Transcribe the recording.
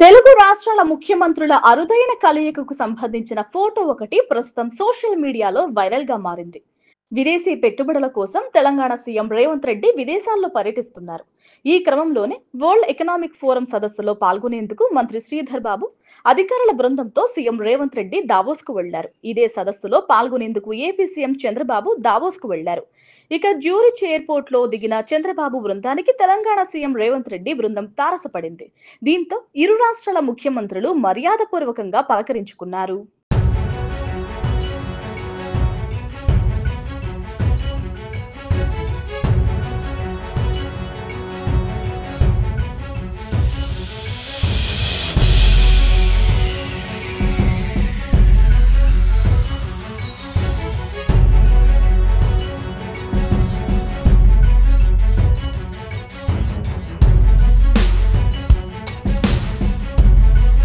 తెలుగు రాష్ట్రాల ముఖ్యమంత్రుల అరుదైన కలయికకు సంబంధించిన ఫోటో ఒకటి ప్రస్తుతం సోషల్ మీడియాలో వైరల్ గా మారింది. విదేశీ పెట్టుబడుల కోసం తెలంగాణ సీఎం రేవంత్ రెడ్డి విదేశాల్లో పర్యటిస్తున్నారు. ఈ క్రమంలోనే వరల్డ్ ఎకనామిక్ ఫోరం సదస్సులో పాల్గొనేందుకు మంత్రి శ్రీధర్ బాబు అధికారుల బృందంతో సీఎం రేవంత్ రెడ్డి దావోస్ కు వెళ్లారు. ఇదే సదస్సులో పాల్గొనేందుకు ఏపీ సీఎం చంద్రబాబు దావోస్ కు వెళ్లారు. ఇక జ్యూరిచ్ ఎయిర్పోర్ట్ లో దిగిన చంద్రబాబు బృందానికి తెలంగాణ సీఎం రేవంత్ రెడ్డి బృందం తారసపడింది. దీంతో ఇరు రాష్ట్రాల ముఖ్యమంత్రులు మర్యాదపూర్వకంగా పలకరించుకున్నారు.